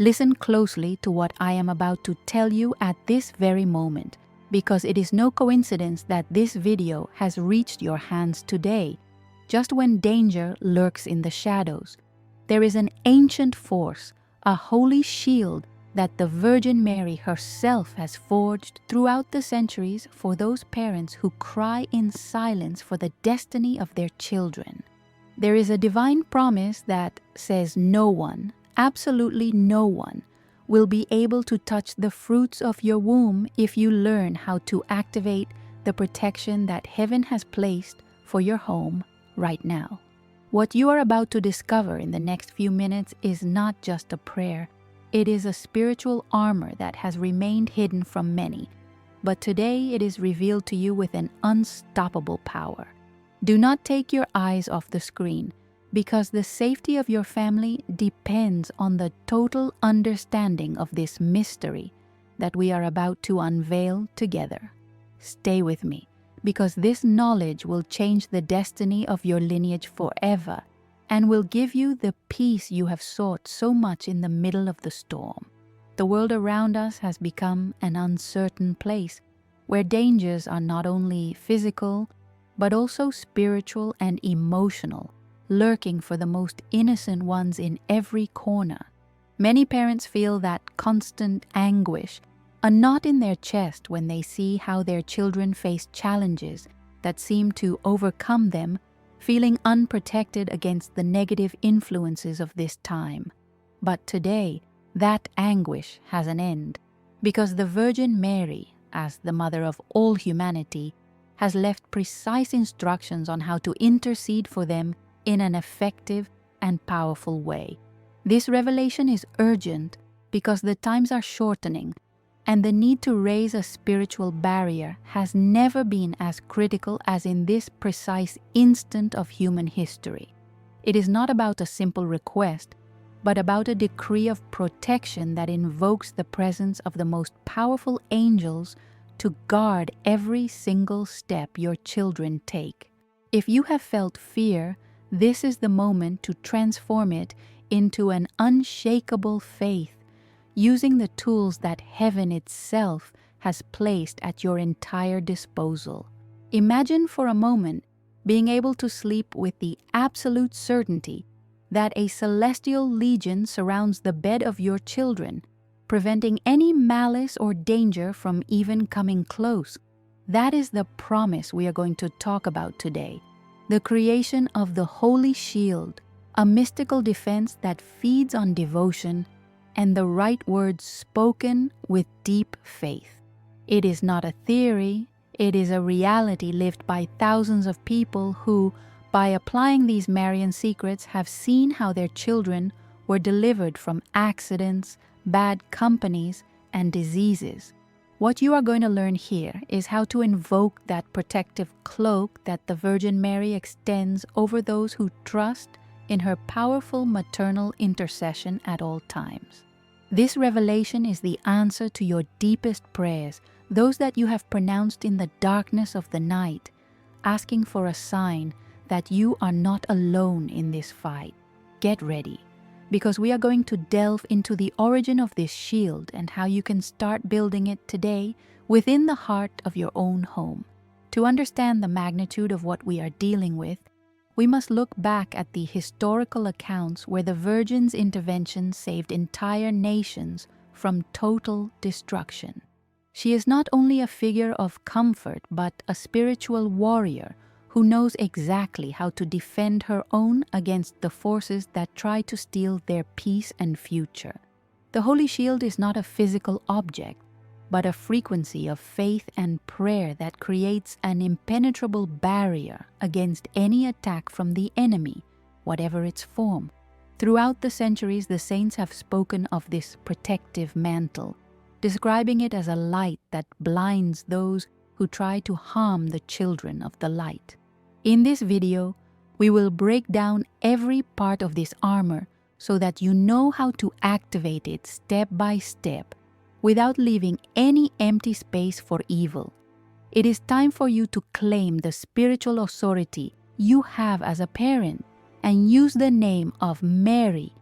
Listen closely to what I am about to tell you at this very moment, because it is no coincidence that this video has reached your hands today, just when danger lurks in the shadows. There is an ancient force, a holy shield that the Virgin Mary herself has forged throughout the centuries for those parents who cry in silence for the destiny of their children. There is a divine promise that says no one, absolutely no one, will be able to touch the fruits of your womb if you learn how to activate the protection that heaven has placed for your home right now. What you are about to discover in the next few minutes is not just a prayer. It is a spiritual armor that has remained hidden from many, but today it is revealed to you with an unstoppable power. Do not take your eyes off the screen, because the safety of your family depends on the total understanding of this mystery that we are about to unveil together. Stay with me, because this knowledge will change the destiny of your lineage forever and will give you the peace you have sought so much in the middle of the storm. The world around us has become an uncertain place where dangers are not only physical, but also spiritual and emotional, lurking for the most innocent ones in every corner. Many parents feel that constant anguish, a knot in their chest when they see how their children face challenges that seem to overcome them, feeling unprotected against the negative influences of this time. But today, that anguish has an end, because the Virgin Mary, as the mother of all humanity, has left precise instructions on how to intercede for them in an effective and powerful way. This revelation is urgent because the times are shortening, and the need to raise a spiritual barrier has never been as critical as in this precise instant of human history. It is not about a simple request, but about a decree of protection that invokes the presence of the most powerful angels to guard every single step your children take. If you have felt fear, this is the moment to transform it into an unshakable faith, using the tools that heaven itself has placed at your entire disposal. Imagine for a moment being able to sleep with the absolute certainty that a celestial legion surrounds the bed of your children, preventing any malice or danger from even coming close. That is the promise we are going to talk about today. The creation of the Holy Shield, a mystical defense that feeds on devotion and the right words spoken with deep faith. It is not a theory, it is a reality lived by thousands of people who, by applying these Marian secrets, have seen how their children were delivered from accidents, bad companies, and diseases. What you are going to learn here is how to invoke that protective cloak that the Virgin Mary extends over those who trust in her powerful maternal intercession at all times. This revelation is the answer to your deepest prayers, those that you have pronounced in the darkness of the night, asking for a sign that you are not alone in this fight. Get ready, because we are going to delve into the origin of this shield and how you can start building it today within the heart of your own home. To understand the magnitude of what we are dealing with, we must look back at the historical accounts where the Virgin's intervention saved entire nations from total destruction. She is not only a figure of comfort, but a spiritual warrior who knows exactly how to defend her own against the forces that try to steal their peace and future. The Holy Shield is not a physical object, but a frequency of faith and prayer that creates an impenetrable barrier against any attack from the enemy, whatever its form. Throughout the centuries, the saints have spoken of this protective mantle, describing it as a light that blinds those who try to harm the children of the light. In this video, we will break down every part of this armor so that you know how to activate it step by step without leaving any empty space for evil. It is time for you to claim the spiritual authority you have as a parent and use the name of Mary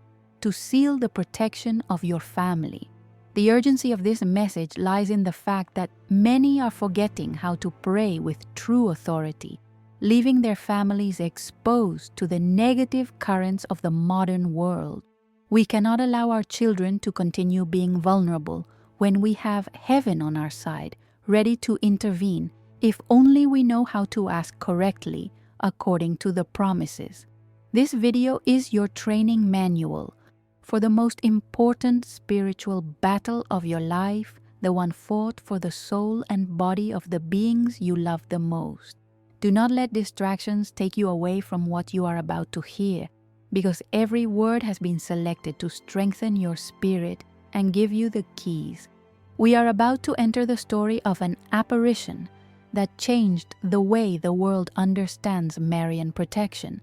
to seal the protection of your family. The urgency of this message lies in the fact that many are forgetting how to pray with true authority, leaving their families exposed to the negative currents of the modern world. We cannot allow our children to continue being vulnerable when we have heaven on our side, ready to intervene, if only we know how to ask correctly according to the promises. This video is your training manual for the most important spiritual battle of your life, the one fought for the soul and body of the beings you love the most. Do not let distractions take you away from what you are about to hear, because every word has been selected to strengthen your spirit and give you the keys. We are about to enter the story of an apparition that changed the way the world understands Marian protection,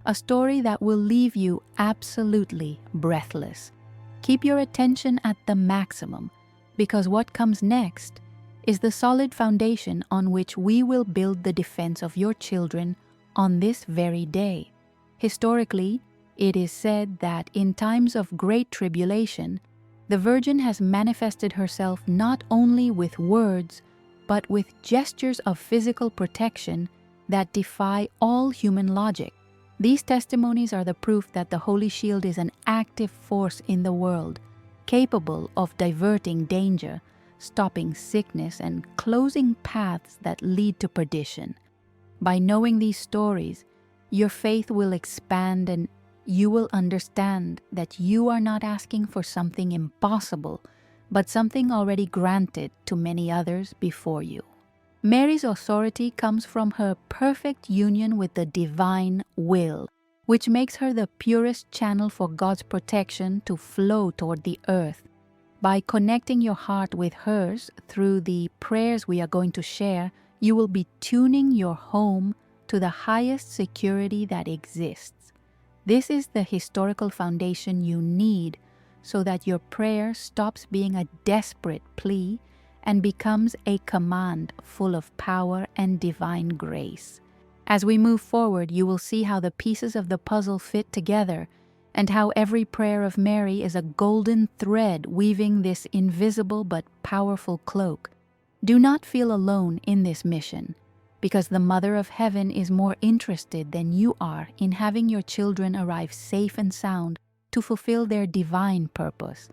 a story that will leave you absolutely breathless. Keep your attention at the maximum, because what comes next is the solid foundation on which we will build the defense of your children on this very day. Historically, it is said that in times of great tribulation, the Virgin has manifested herself not only with words, but with gestures of physical protection that defy all human logic. These testimonies are the proof that the Holy Shield is an active force in the world, capable of diverting danger, stopping sickness, and closing paths that lead to perdition. By knowing these stories, your faith will expand and you will understand that you are not asking for something impossible, but something already granted to many others before you. Mary's authority comes from her perfect union with the divine will, which makes her the purest channel for God's protection to flow toward the earth. By connecting your heart with hers through the prayers we are going to share, you will be tuning your home to the highest security that exists. This is the historical foundation you need so that your prayer stops being a desperate plea and becomes a command full of power and divine grace. As we move forward, you will see how the pieces of the puzzle fit together and how every prayer of Mary is a golden thread weaving this invisible but powerful cloak. Do not feel alone in this mission, because the Mother of Heaven is more interested than you are in having your children arrive safe and sound to fulfill their divine purpose.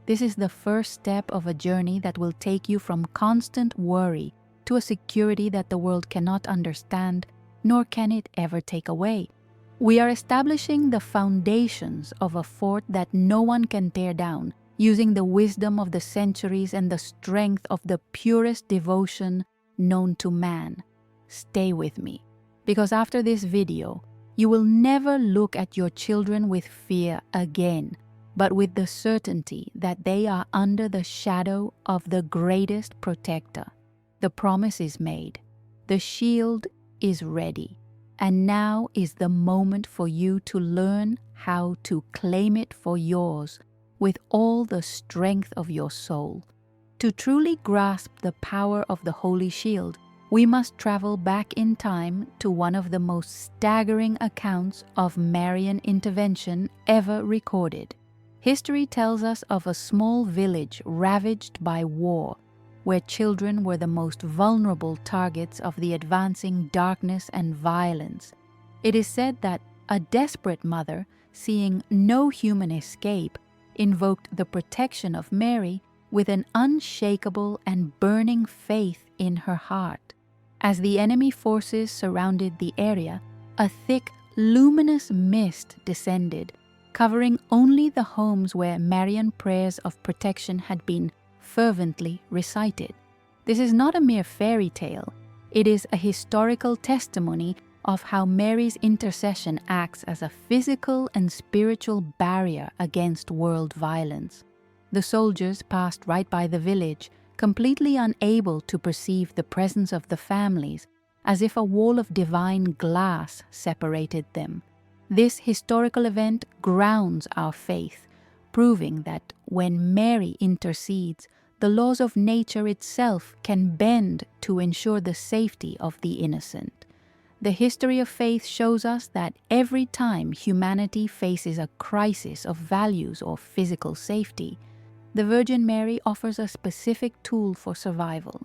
This is the first step of a journey that will take you from constant worry to a security that the world cannot understand, nor can it ever take away. We are establishing the foundations of a fort that no one can tear down, using the wisdom of the centuries and the strength of the purest devotion known to man. Stay with me, because after this video, you will never look at your children with fear again, but with the certainty that they are under the shadow of the greatest protector. The promise is made. The shield is ready. And now is the moment for you to learn how to claim it for yours with all the strength of your soul. To truly grasp the power of the Holy Shield, we must travel back in time to one of the most staggering accounts of Marian intervention ever recorded. History tells us of a small village ravaged by war, where children were the most vulnerable targets of the advancing darkness and violence. It is said that a desperate mother, seeing no human escape, invoked the protection of Mary with an unshakable and burning faith in her heart. As the enemy forces surrounded the area, a thick, luminous mist descended, covering only the homes where Marian prayers of protection had been fervently recited. This is not a mere fairy tale. It is a historical testimony of how Mary's intercession acts as a physical and spiritual barrier against world violence. The soldiers passed right by the village, completely unable to perceive the presence of the families, as if a wall of divine glass separated them. This historical event grounds our faith, proving that when Mary intercedes, the laws of nature itself can bend to ensure the safety of the innocent. The history of faith shows us that every time humanity faces a crisis of values or physical safety, the Virgin Mary offers a specific tool for survival.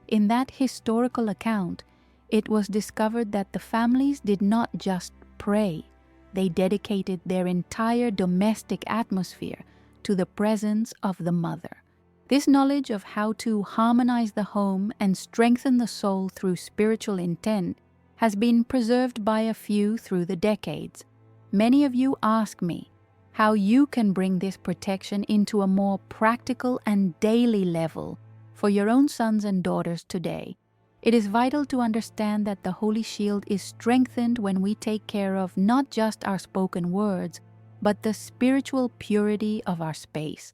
In that historical account, it was discovered that the families did not just pray, they dedicated their entire domestic atmosphere to the presence of the Mother. This knowledge of how to harmonize the home and strengthen the soul through spiritual intent has been preserved by a few through the decades. Many of you ask me how you can bring this protection into a more practical and daily level for your own sons and daughters today. It is vital to understand that the Holy Shield is strengthened when we take care of not just our spoken words, but the spiritual purity of our space.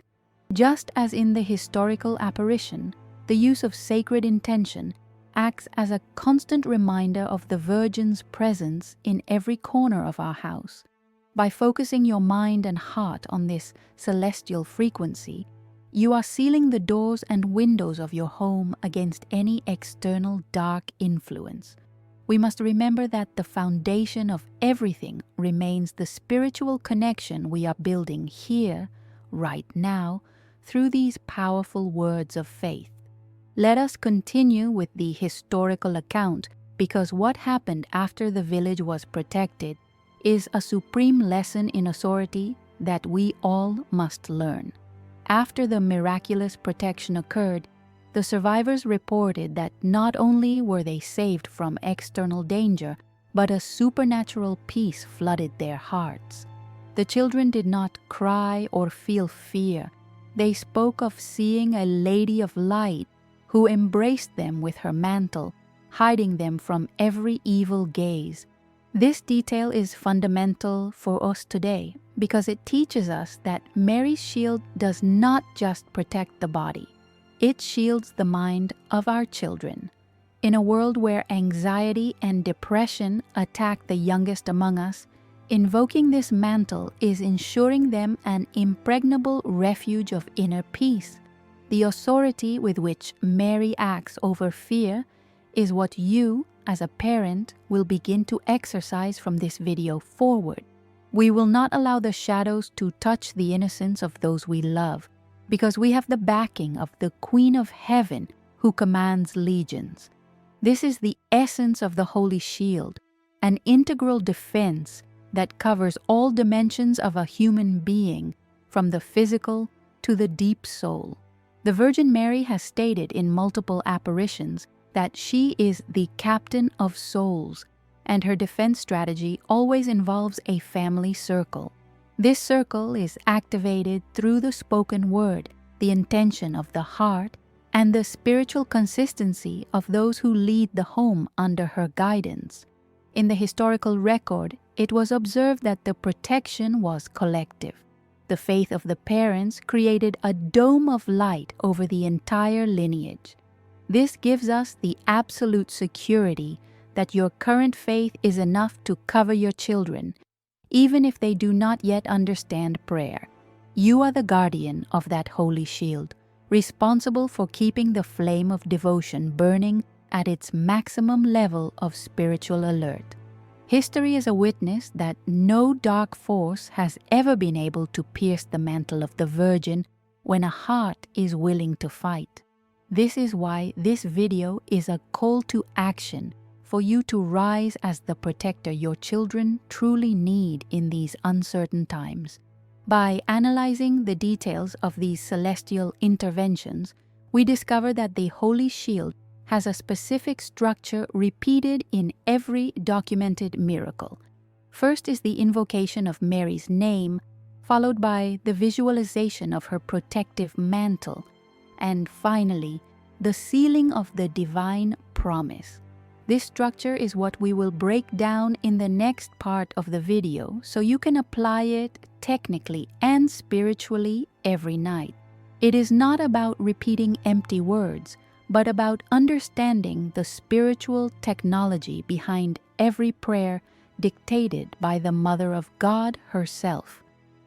Just as in the historical apparition, the use of sacred intention acts as a constant reminder of the Virgin's presence in every corner of our house. By focusing your mind and heart on this celestial frequency, you are sealing the doors and windows of your home against any external dark influence. We must remember that the foundation of everything remains the spiritual connection we are building here, right now, through these powerful words of faith. Let us continue with the historical account, because what happened after the village was protected is a supreme lesson in authority that we all must learn. After the miraculous protection occurred, the survivors reported that not only were they saved from external danger, but a supernatural peace flooded their hearts. The children did not cry or feel fear. They spoke of seeing a Lady of Light who embraced them with her mantle, hiding them from every evil gaze. This detail is fundamental for us today because it teaches us that Mary's shield does not just protect the body. It shields the mind of our children. In a world where anxiety and depression attack the youngest among us, invoking this mantle is ensuring them an impregnable refuge of inner peace. The authority with which Mary acts over fear is what you, as a parent, will begin to exercise from this video forward. We will not allow the shadows to touch the innocence of those we love, because we have the backing of the Queen of Heaven who commands legions. This is the essence of the Holy Shield, an integral defense that covers all dimensions of a human being, from the physical to the deep soul. The Virgin Mary has stated in multiple apparitions that she is the captain of souls, and her defense strategy always involves a family circle. This circle is activated through the spoken word, the intention of the heart, and the spiritual consistency of those who lead the home under her guidance. In the historical record, it was observed that the protection was collective. The faith of the parents created a dome of light over the entire lineage. This gives us the absolute security that your current faith is enough to cover your children, even if they do not yet understand prayer. You are the guardian of that holy shield, responsible for keeping the flame of devotion burning at its maximum level of spiritual alert. History is a witness that no dark force has ever been able to pierce the mantle of the Virgin when a heart is willing to fight. This is why this video is a call to action for you to rise as the protector your children truly need in these uncertain times. By analyzing the details of these celestial interventions, we discover that the Holy Shield has a specific structure repeated in every documented miracle. First is the invocation of Mary's name, followed by the visualization of her protective mantle, and finally, the sealing of the divine promise. This structure is what we will break down in the next part of the video so you can apply it technically and spiritually every night. It is not about repeating empty words, but about understanding the spiritual technology behind every prayer dictated by the Mother of God herself.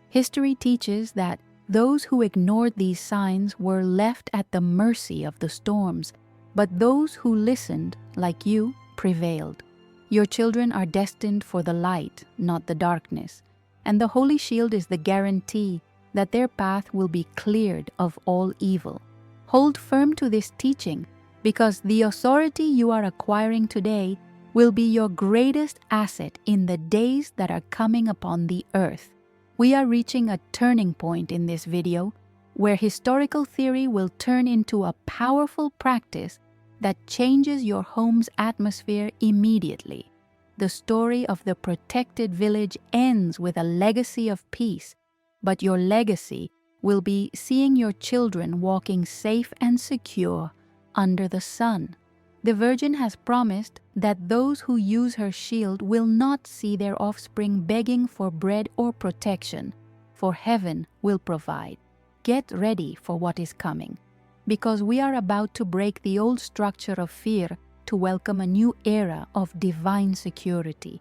History teaches that those who ignored these signs were left at the mercy of the storms, but those who listened, like you, prevailed. Your children are destined for the light, not the darkness, and the Holy Shield is the guarantee that their path will be cleared of all evil. Hold firm to this teaching, because the authority you are acquiring today will be your greatest asset in the days that are coming upon the earth. We are reaching a turning point in this video where historical theory will turn into a powerful practice that changes your home's atmosphere immediately. The story of the protected village ends with a legacy of peace, but your legacy will be seeing your children walking safe and secure under the sun. The Virgin has promised that those who use her shield will not see their offspring begging for bread or protection, for heaven will provide. Get ready for what is coming, because we are about to break the old structure of fear to welcome a new era of divine security.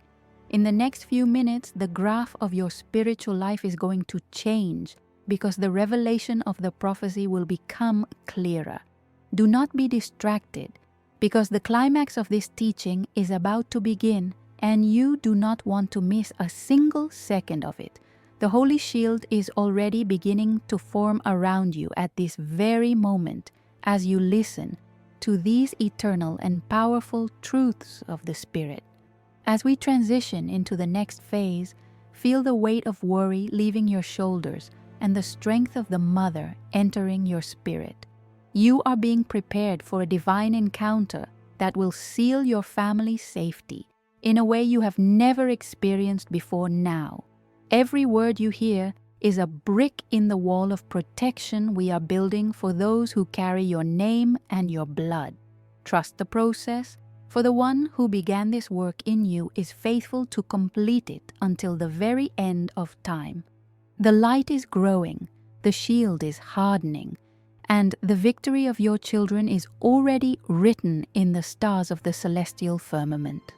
In the next few minutes, the graph of your spiritual life is going to change because the revelation of the prophecy will become clearer. Do not be distracted, because the climax of this teaching is about to begin and you do not want to miss a single second of it. The Holy Shield is already beginning to form around you at this very moment as you listen to these eternal and powerful truths of the Spirit. As we transition into the next phase, feel the weight of worry leaving your shoulders and the strength of the Mother entering your spirit. You are being prepared for a divine encounter that will seal your family's safety in a way you have never experienced before now. Every word you hear is a brick in the wall of protection we are building for those who carry your name and your blood. Trust the process, for the one who began this work in you is faithful to complete it until the very end of time. The light is growing, the shield is hardening, and the victory of your children is already written in the stars of the celestial firmament.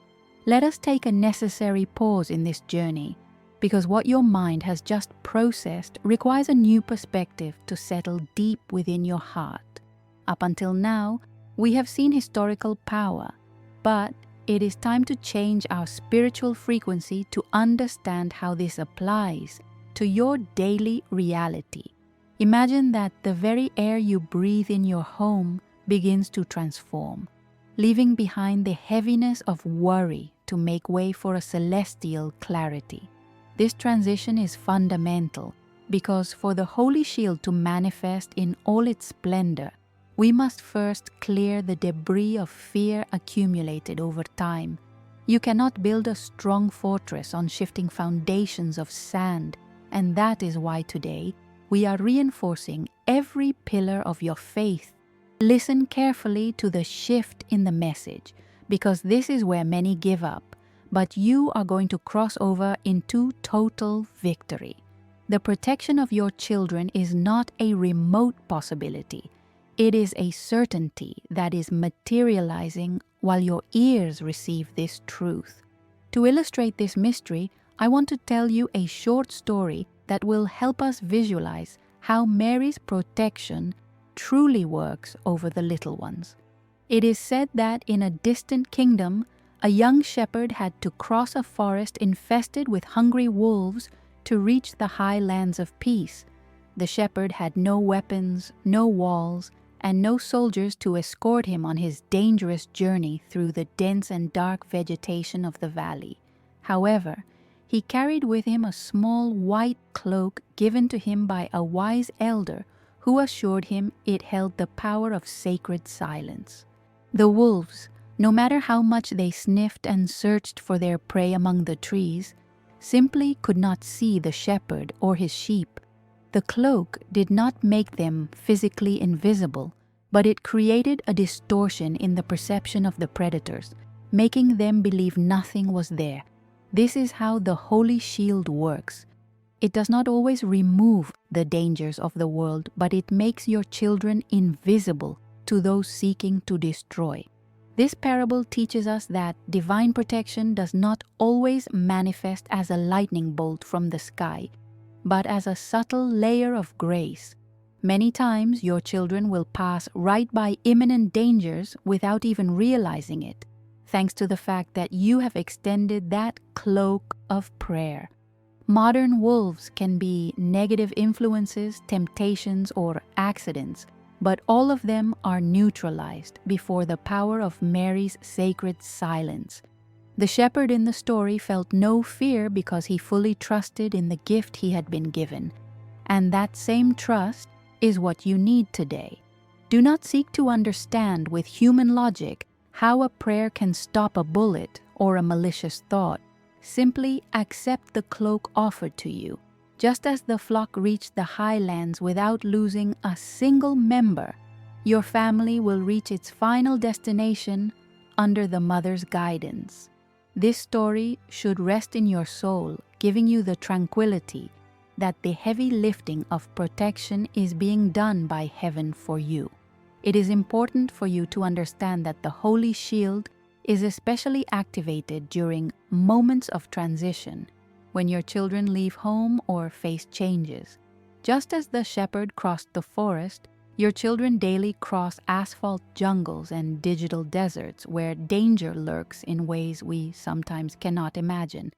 Let us take a necessary pause in this journey, because what your mind has just processed requires a new perspective to settle deep within your heart. Up until now, we have seen historical power, but it is time to change our spiritual frequency to understand how this applies to your daily reality. Imagine that the very air you breathe in your home begins to transform, leaving behind the heaviness of worry to make way for a celestial clarity. This transition is fundamental because for the Holy Shield to manifest in all its splendor, we must first clear the debris of fear accumulated over time. You cannot build a strong fortress on shifting foundations of sand, and that is why today we are reinforcing every pillar of your faith. Listen carefully to the shift in the message, because this is where many give up, but you are going to cross over into total victory. The protection of your children is not a remote possibility. It is a certainty that is materializing while your ears receive this truth. To illustrate this mystery, I want to tell you a short story that will help us visualize how Mary's protection truly works over the little ones. It is said that in a distant kingdom, a young shepherd had to cross a forest infested with hungry wolves to reach the high lands of peace. The shepherd had no weapons, no walls, and no soldiers to escort him on his dangerous journey through the dense and dark vegetation of the valley. However, he carried with him a small white cloak given to him by a wise elder who assured him it held the power of sacred silence. The wolves, no matter how much they sniffed and searched for their prey among the trees, simply could not see the shepherd or his sheep. The cloak did not make them physically invisible, but it created a distortion in the perception of the predators, making them believe nothing was there. This is how the Holy Shield works. It does not always remove the dangers of the world, but it makes your children invisible to those seeking to destroy. This parable teaches us that divine protection does not always manifest as a lightning bolt from the sky, but as a subtle layer of grace. Many times your children will pass right by imminent dangers without even realizing it. thanks to the fact that you have extended that cloak of prayer. Modern wolves can be negative influences, temptations, or accidents, but all of them are neutralized before the power of Mary's sacred silence. The shepherd in the story felt no fear because he fully trusted in the gift he had been given. And that same trust is what you need today. Do not seek to understand with human logic how a prayer can stop a bullet or a malicious thought. Simply accept the cloak offered to you. Just as the flock reached the highlands without losing a single member, your family will reach its final destination under the mother's guidance. This story should rest in your soul, giving you the tranquility that the heavy lifting of protection is being done by heaven for you. It is important for you to understand that the Holy Shield is especially activated during moments of transition, when your children leave home or face changes. Just as the shepherd crossed the forest, your children daily cross asphalt jungles and digital deserts where danger lurks in ways we sometimes cannot imagine.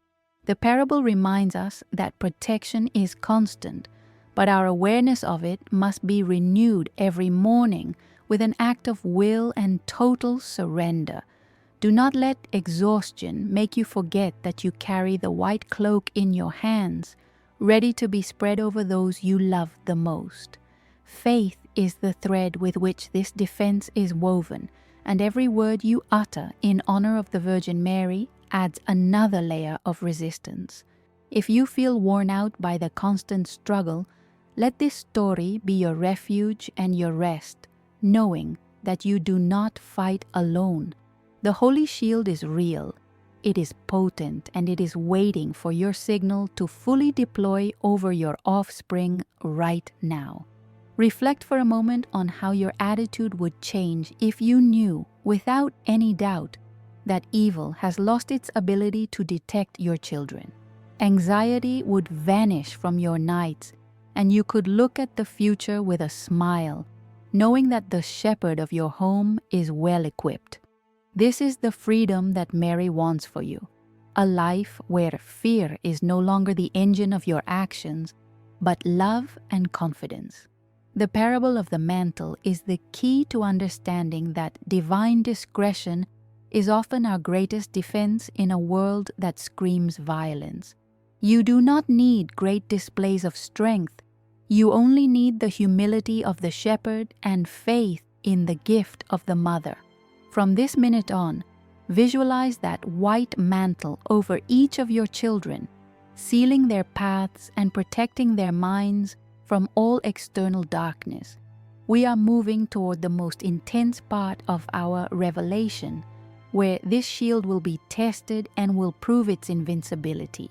The parable reminds us that protection is constant, but our awareness of it must be renewed every morning with an act of will and total surrender. Do not let exhaustion make you forget that you carry the white cloak in your hands, ready to be spread over those you love the most. Faith is the thread with which this defense is woven, and every word you utter in honor of the Virgin Mary adds another layer of resistance. If you feel worn out by the constant struggle, let this story be your refuge and your rest, knowing that you do not fight alone. The Holy Shield is real, it is potent, and it is waiting for your signal to fully deploy over your offspring right now. Reflect for a moment on how your attitude would change if you knew, without any doubt, that evil has lost its ability to detect your children. Anxiety would vanish from your nights, and you could look at the future with a smile, knowing that the shepherd of your home is well equipped. This is the freedom that Mary wants for you, a life where fear is no longer the engine of your actions, but love and confidence. The parable of the mantle is the key to understanding that divine discretion is often our greatest defense in a world that screams violence. You do not need great displays of strength. You only need the humility of the shepherd and faith in the gift of the mother. From this minute on, visualize that white mantle over each of your children, sealing their paths and protecting their minds from all external darkness. We are moving toward the most intense part of our revelation, where this shield will be tested and will prove its invincibility.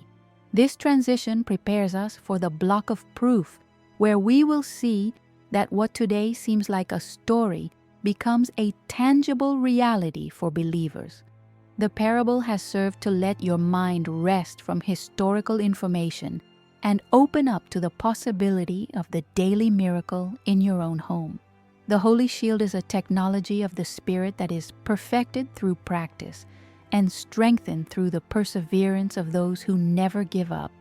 This transition prepares us for the block of proof, where we will see that what today seems like a story becomes a tangible reality for believers. The parable has served to let your mind rest from historical information and open up to the possibility of the daily miracle in your own home. The Holy Shield is a technology of the Spirit that is perfected through practice and strengthened through the perseverance of those who never give up.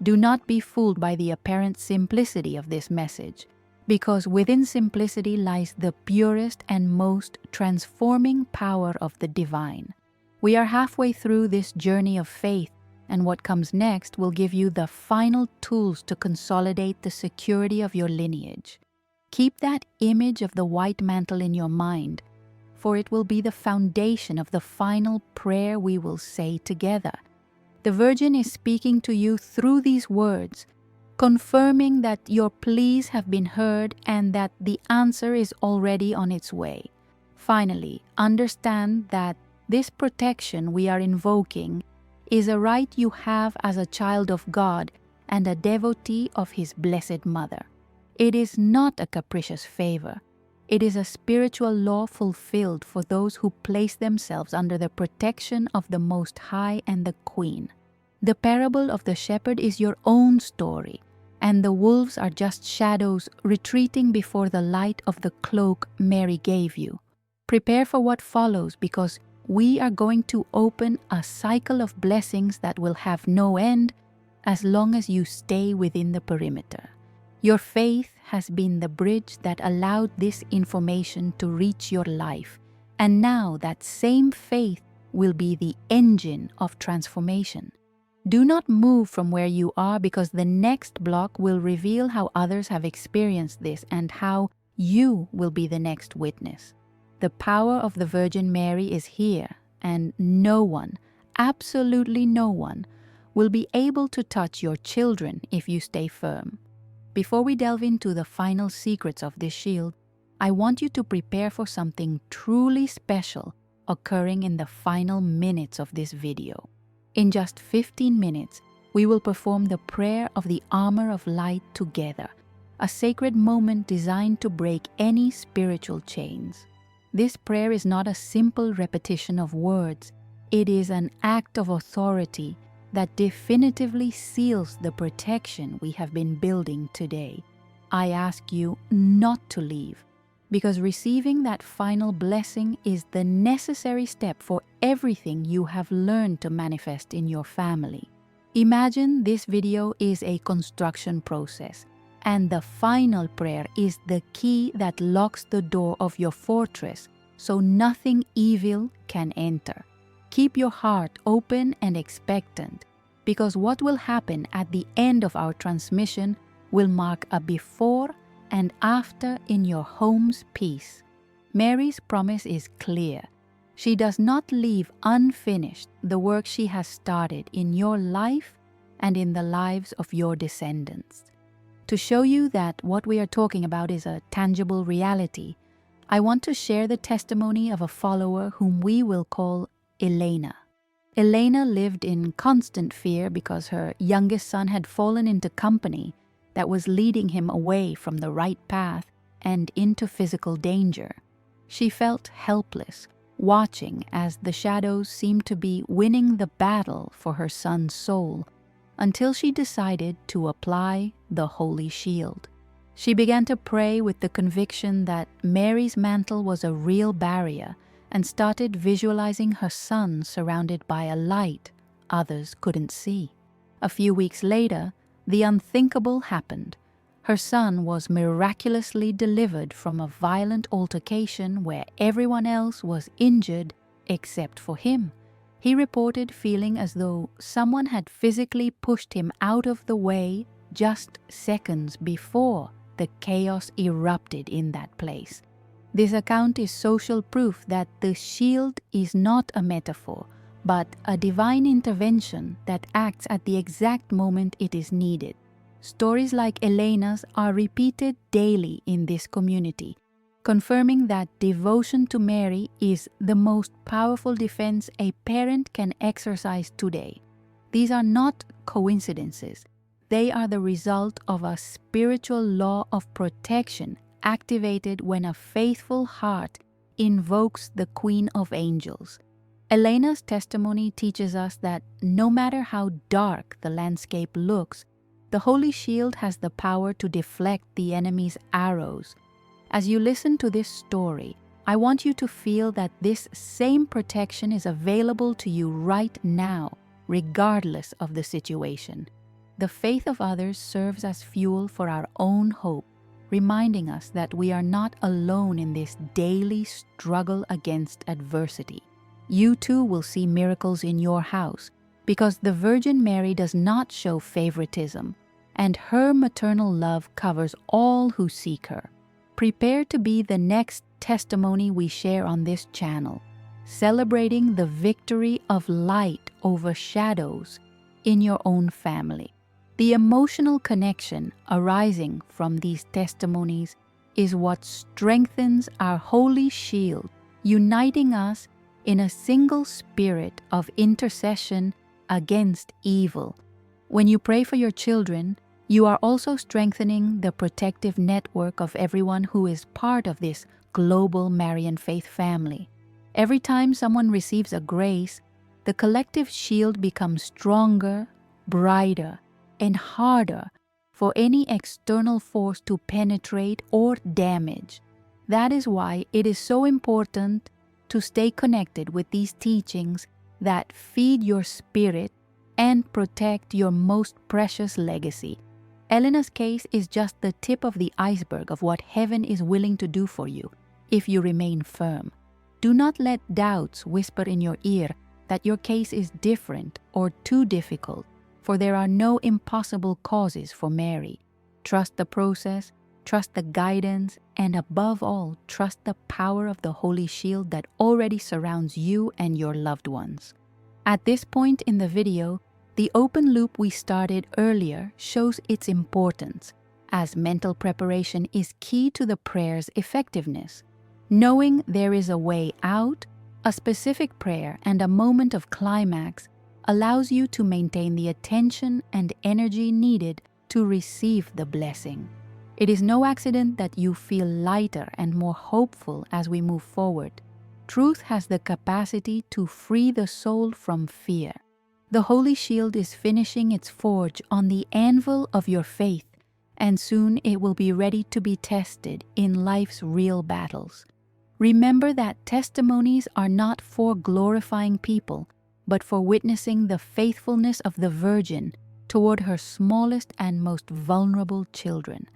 Do not be fooled by the apparent simplicity of this message, because within simplicity lies the purest and most transforming power of the divine. We are halfway through this journey of faith, and what comes next will give you the final tools to consolidate the security of your lineage. Keep that image of the white mantle in your mind, for it will be the foundation of the final prayer we will say together. The Virgin is speaking to you through these words, confirming that your pleas have been heard and that the answer is already on its way. Finally, understand that this protection we are invoking is a right you have as a child of God and a devotee of His Blessed Mother. It is not a capricious favor. It is a spiritual law fulfilled for those who place themselves under the protection of the Most High and the Queen. The parable of the shepherd is your own story, and the wolves are just shadows retreating before the light of the cloak Mary gave you. Prepare for what follows, because we are going to open a cycle of blessings that will have no end as long as you stay within the perimeter. Your faith has been the bridge that allowed this information to reach your life, and now that same faith will be the engine of transformation. Do not move from where you are, because the next block will reveal how others have experienced this and how you will be the next witness. The power of the Virgin Mary is here, and no one, absolutely no one, will be able to touch your children if you stay firm. Before we delve into the final secrets of this shield, I want you to prepare for something truly special occurring in the final minutes of this video. In just 15 minutes, we will perform the prayer of the armor of light together, a sacred moment designed to break any spiritual chains. This prayer is not a simple repetition of words. It is an act of authority that definitively seals the protection we have been building today. I ask you not to leave, because receiving that final blessing is the necessary step for everything you have learned to manifest in your family. Imagine this video is a construction process, and the final prayer is the key that locks the door of your fortress so nothing evil can enter. Keep your heart open and expectant, because what will happen at the end of our transmission will mark a before and after in your home's peace. Mary's promise is clear. She does not leave unfinished the work she has started in your life and in the lives of your descendants. To show you that what we are talking about is a tangible reality, I want to share the testimony of a follower whom we will call Elena. Elena lived in constant fear because her youngest son had fallen into company that was leading him away from the right path and into physical danger. She felt helpless, watching as the shadows seemed to be winning the battle for her son's soul, until she decided to apply the Holy Shield. She began to pray with the conviction that Mary's mantle was a real barrier, and started visualizing her son surrounded by a light others couldn't see. A few weeks later, the unthinkable happened. Her son was miraculously delivered from a violent altercation where everyone else was injured except for him. He reported feeling as though someone had physically pushed him out of the way just seconds before the chaos erupted in that place. This account is social proof that the shield is not a metaphor, but a divine intervention that acts at the exact moment it is needed. Stories like Elena's are repeated daily in this community, confirming that devotion to Mary is the most powerful defense a parent can exercise today. These are not coincidences. They are the result of a spiritual law of protection activated when a faithful heart invokes the Queen of Angels. Elena's testimony teaches us that no matter how dark the landscape looks, the Holy Shield has the power to deflect the enemy's arrows. As you listen to this story, I want you to feel that this same protection is available to you right now, regardless of the situation. The faith of others serves as fuel for our own hope, reminding us that we are not alone in this daily struggle against adversity. You too will see miracles in your house, because the Virgin Mary does not show favoritism, and her maternal love covers all who seek her. Prepare to be the next testimony we share on this channel, celebrating the victory of light over shadows in your own family. The emotional connection arising from these testimonies is what strengthens our holy shield, uniting us in a single spirit of intercession against evil. When you pray for your children, you are also strengthening the protective network of everyone who is part of this global Marian faith family. Every time someone receives a grace, the collective shield becomes stronger, brighter, and harder for any external force to penetrate or damage. That is why it is so important to stay connected with these teachings that feed your spirit and protect your most precious legacy. Elena's case is just the tip of the iceberg of what heaven is willing to do for you if you remain firm. Do not let doubts whisper in your ear that your case is different or too difficult, for there are no impossible causes for Mary. Trust the process, trust the guidance, and above all, trust the power of the Holy Shield that already surrounds you and your loved ones. At this point in the video, the open loop we started earlier shows its importance, as mental preparation is key to the prayer's effectiveness. Knowing there is a way out, a specific prayer, and a moment of climax allows you to maintain the attention and energy needed to receive the blessing. It is no accident that you feel lighter and more hopeful as we move forward. Truth has the capacity to free the soul from fear. The Holy Shield is finishing its forge on the anvil of your faith, and soon it will be ready to be tested in life's real battles. Remember that testimonies are not for glorifying people, but for witnessing the faithfulness of the Virgin toward her smallest and most vulnerable children.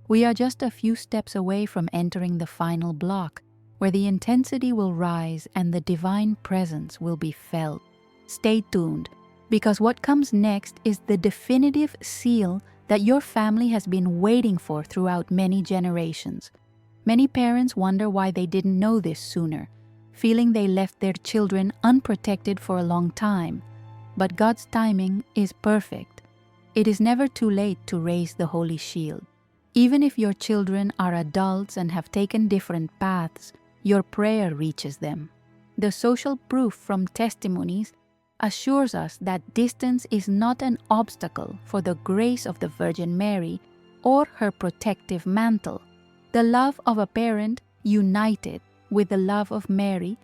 We are just a few steps away from entering the final block, where the intensity will rise and the divine presence will be felt. Stay tuned, because what comes next is the definitive seal that your family has been waiting for throughout many generations. Many parents wonder why they didn't know this sooner, feeling they left their children unprotected for a long time. But God's timing is perfect. It is never too late to raise the Holy Shield. Even if your children are adults and have taken different paths, your prayer reaches them. The social proof from testimonies assures us that distance is not an obstacle for the grace of the Virgin Mary or her protective mantle. The love of a parent united with the love of Mary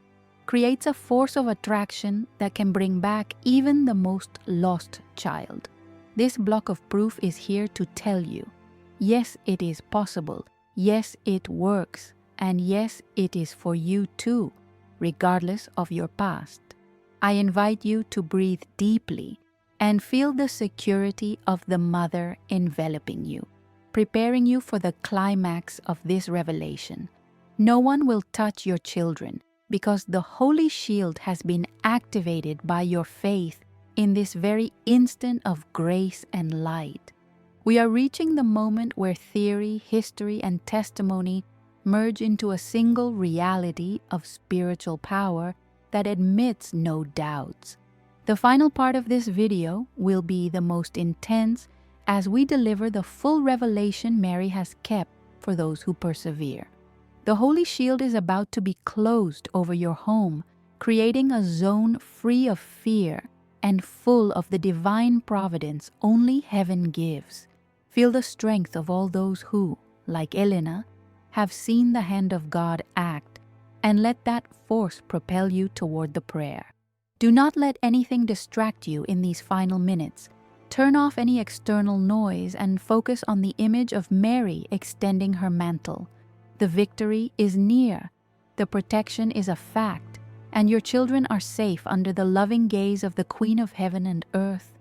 creates a force of attraction that can bring back even the most lost child. This block of proof is here to tell you, yes, it is possible, yes, it works, and yes, it is for you too, regardless of your past. I invite you to breathe deeply and feel the security of the Mother enveloping you, preparing you for the climax of this revelation. No one will touch your children because the Holy Shield has been activated by your faith in this very instant of grace and light. We are reaching the moment where theory, history, and testimony merge into a single reality of spiritual power that admits no doubts. The final part of this video will be the most intense as we deliver the full revelation Mary has kept for those who persevere. The Holy Shield is about to be closed over your home, creating a zone free of fear and full of the divine providence only heaven gives. Feel the strength of all those who, like Elena, have seen the hand of God act, and let that force propel you toward the prayer. Do not let anything distract you in these final minutes. Turn off any external noise and focus on the image of Mary extending her mantle. The victory is near, the protection is a fact, and your children are safe under the loving gaze of the Queen of Heaven and Earth.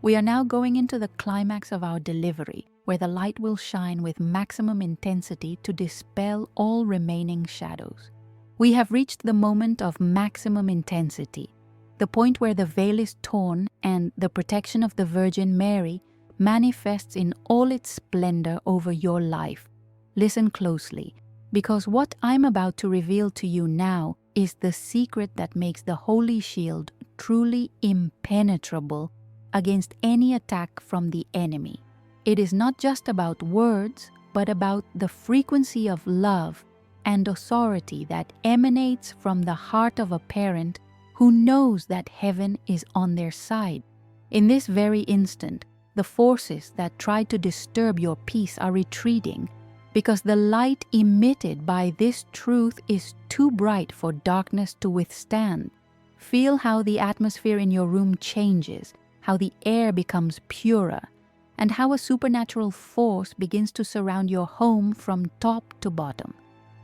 We are now going into the climax of our delivery, where the light will shine with maximum intensity to dispel all remaining shadows. We have reached the moment of maximum intensity, the point where the veil is torn and the protection of the Virgin Mary manifests in all its splendor over your life. Listen closely, because what I'm about to reveal to you now is the secret that makes the Holy Shield truly impenetrable against any attack from the enemy. It is not just about words, but about the frequency of love and authority that emanates from the heart of a parent who knows that heaven is on their side. In this very instant, the forces that try to disturb your peace are retreating, because the light emitted by this truth is too bright for darkness to withstand. Feel how the atmosphere in your room changes, how the air becomes purer, and how a supernatural force begins to surround your home from top to bottom.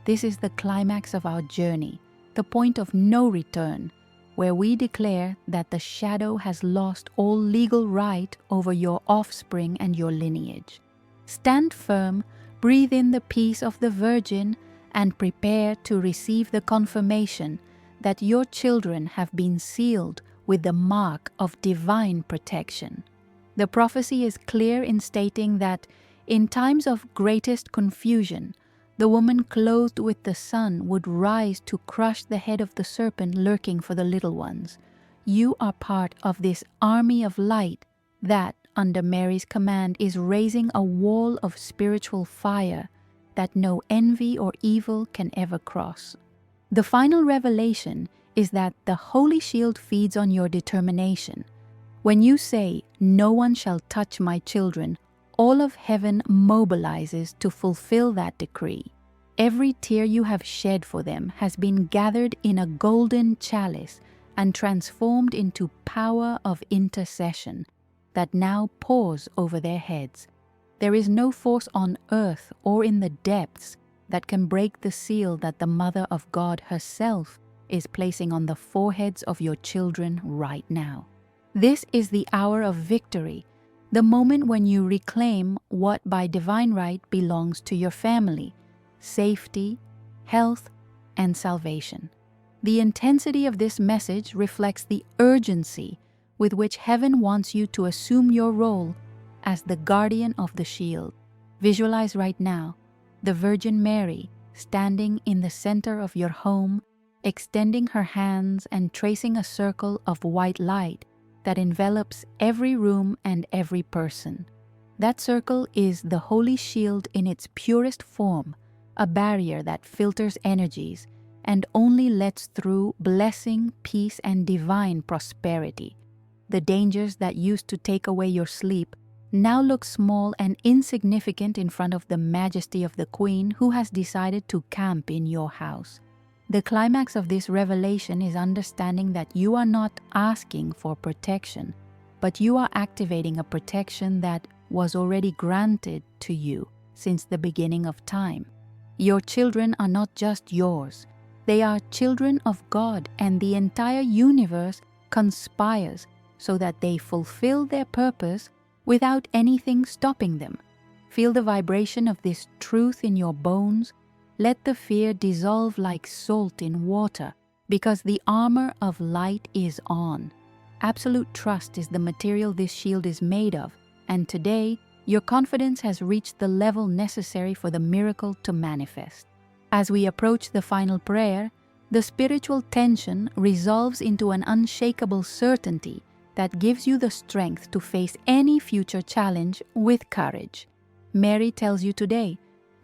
This is the climax of our journey, the point of no return, where we declare that the shadow has lost all legal right over your offspring and your lineage. Stand firm, breathe in the peace of the Virgin, and prepare to receive the confirmation that your children have been sealed with the mark of divine protection. The prophecy is clear in stating that in times of greatest confusion, the woman clothed with the sun would rise to crush the head of the serpent lurking for the little ones. You are part of this army of light that, under Mary's command, is raising a wall of spiritual fire that no envy or evil can ever cross. The final revelation is that the Holy Shield feeds on your determination. When you say, "No one shall touch my children," all of heaven mobilizes to fulfill that decree. Every tear you have shed for them has been gathered in a golden chalice and transformed into power of intercession that now pours over their heads. There is no force on earth or in the depths that can break the seal that the Mother of God herself is placing on the foreheads of your children right now. This is the hour of victory, the moment when you reclaim what by divine right belongs to your family: safety, health, and salvation. The intensity of this message reflects the urgency with which heaven wants you to assume your role as the guardian of the shield. Visualize right now the Virgin Mary standing in the center of your home, extending her hands and tracing a circle of white light that envelops every room and every person. That circle is the Holy Shield in its purest form, a barrier that filters energies and only lets through blessing, peace, and divine prosperity. The dangers that used to take away your sleep now look small and insignificant in front of the majesty of the Queen who has decided to camp in your house. The climax of this revelation is understanding that you are not asking for protection, but you are activating a protection that was already granted to you since the beginning of time. Your children are not just yours. They are children of God, and the entire universe conspires so that they fulfill their purpose without anything stopping them. Feel the vibration of this truth in your bones. Let the fear dissolve like salt in water, because the armor of light is on. Absolute trust is the material this shield is made of, and today, your confidence has reached the level necessary for the miracle to manifest. As we approach the final prayer, the spiritual tension resolves into an unshakable certainty that gives you the strength to face any future challenge with courage. Mary tells you today,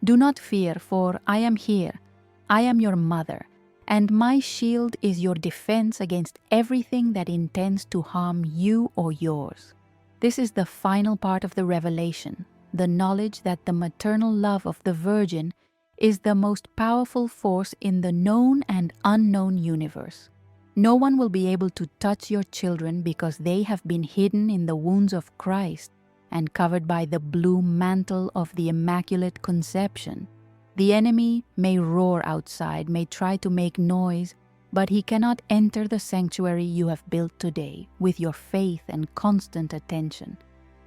"Do not fear, for I am here. I am your mother, and my shield is your defense against everything that intends to harm you or yours." This is the final part of the revelation, the knowledge that the maternal love of the Virgin is the most powerful force in the known and unknown universe. No one will be able to touch your children because they have been hidden in the wounds of Christ and covered by the blue mantle of the Immaculate Conception. The enemy may roar outside, may try to make noise, but he cannot enter the sanctuary you have built today with your faith and constant attention.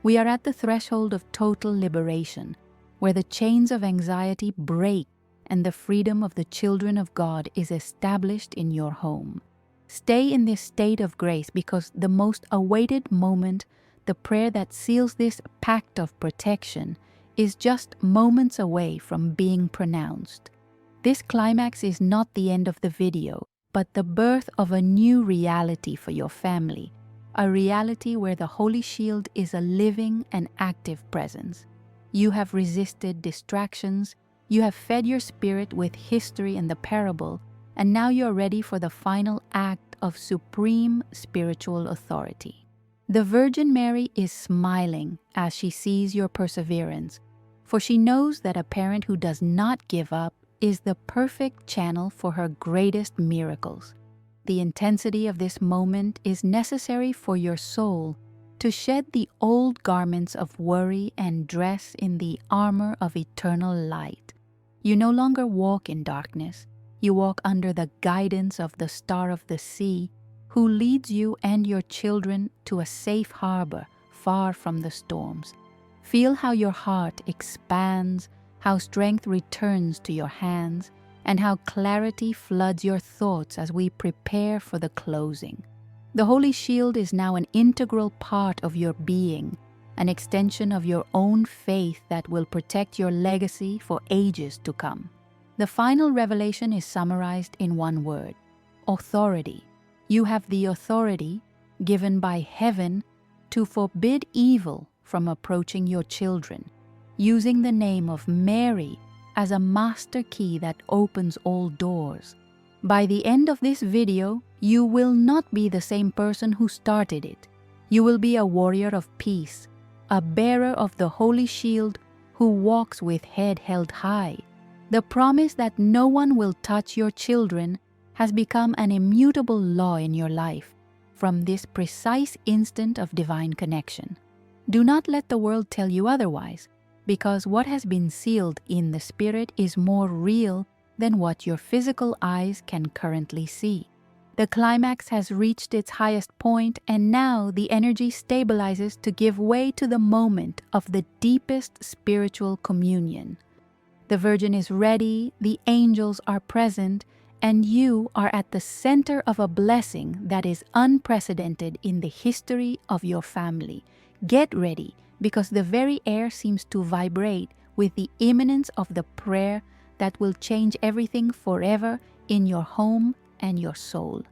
We are at the threshold of total liberation, where the chains of anxiety break and the freedom of the children of God is established in your home. Stay in this state of grace, because the most awaited moment, the prayer that seals this pact of protection, is just moments away from being pronounced. This climax is not the end of the video, but the birth of a new reality for your family, a reality where the Holy Shield is a living and active presence. You have resisted distractions, you have fed your spirit with history and the parable, and now you're ready for the final act of supreme spiritual authority. The Virgin Mary is smiling as she sees your perseverance, for she knows that a parent who does not give up is the perfect channel for her greatest miracles. The intensity of this moment is necessary for your soul to shed the old garments of worry and dress in the armor of eternal light. You no longer walk in darkness. You walk under the guidance of the star of the sea, who leads you and your children to a safe harbor far from the storms. Feel how your heart expands, how strength returns to your hands, and how clarity floods your thoughts as we prepare for the closing. The Holy Shield is now an integral part of your being, an extension of your own faith that will protect your legacy for ages to come. The final revelation is summarized in one word: authority. You have the authority given by heaven to forbid evil from approaching your children, using the name of Mary as a master key that opens all doors. By the end of this video, you will not be the same person who started it. You will be a warrior of peace, a bearer of the Holy Shield who walks with head held high. The promise that no one will touch your children has become an immutable law in your life from this precise instant of divine connection. Do not let the world tell you otherwise, because what has been sealed in the Spirit is more real than what your physical eyes can currently see. The climax has reached its highest point, and now the energy stabilizes to give way to the moment of the deepest spiritual communion. The Virgin is ready, the angels are present, and you are at the center of a blessing that is unprecedented in the history of your family. Get ready, because the very air seems to vibrate with the imminence of the prayer that will change everything forever in your home and your soul.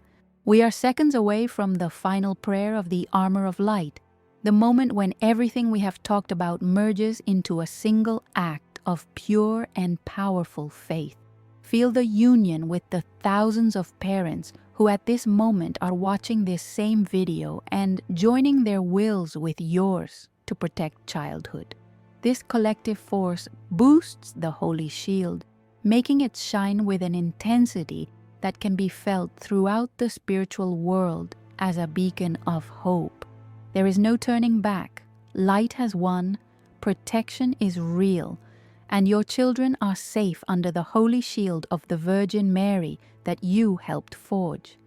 We are seconds away from the final prayer of the armor of light, the moment when everything we have talked about merges into a single act of pure and powerful faith. Feel the union with the thousands of parents who at this moment are watching this same video and joining their wills with yours to protect childhood. This collective force boosts the Holy Shield, making it shine with an intensity that can be felt throughout the spiritual world as a beacon of hope. There is no turning back. Light has won, protection is real, and your children are safe under the Holy Shield of the Virgin Mary that you helped forge.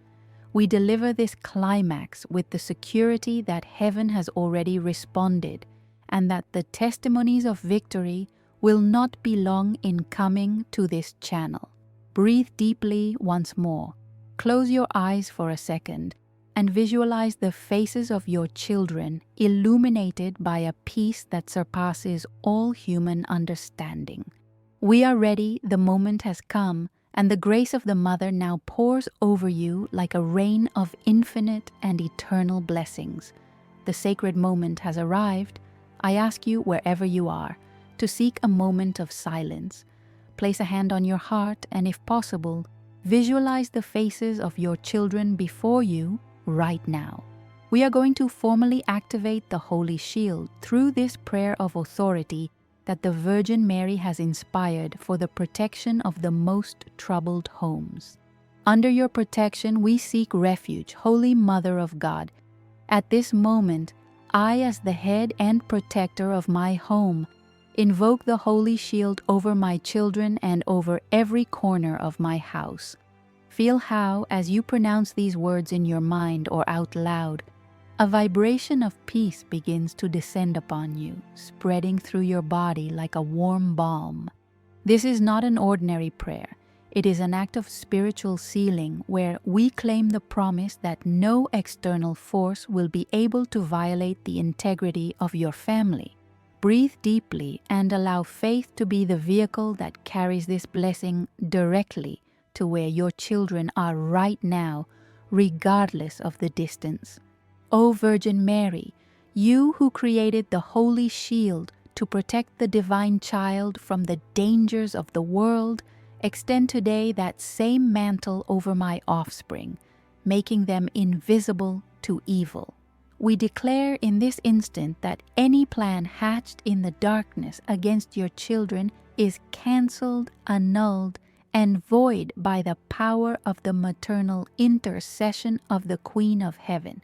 We deliver this climax with the security that heaven has already responded, and that the testimonies of victory will not be long in coming to this channel. Breathe deeply once more. Close your eyes for a second and visualize the faces of your children illuminated by a peace that surpasses all human understanding. We are ready, the moment has come, and the grace of the Mother now pours over you like a rain of infinite and eternal blessings. The sacred moment has arrived. I ask you, wherever you are, to seek a moment of silence. Place a hand on your heart and, if possible, visualize the faces of your children before you right now. We are going to formally activate the Holy Shield through this prayer of authority that the Virgin Mary has inspired for the protection of the most troubled homes. Under your protection, we seek refuge, Holy Mother of God. At this moment, I, as the head and protector of my home, invoke the Holy Shield over my children and over every corner of my house. Feel how, as you pronounce these words in your mind or out loud, a vibration of peace begins to descend upon you, spreading through your body like a warm balm. This is not an ordinary prayer. It is an act of spiritual sealing where we claim the promise that no external force will be able to violate the integrity of your family. Breathe deeply and allow faith to be the vehicle that carries this blessing directly to where your children are right now, regardless of the distance. O Virgin Mary, you who created the Holy Shield to protect the divine child from the dangers of the world, extend today that same mantle over my offspring, making them invisible to evil. We declare in this instant that any plan hatched in the darkness against your children is cancelled, annulled, and void by the power of the maternal intercession of the Queen of Heaven.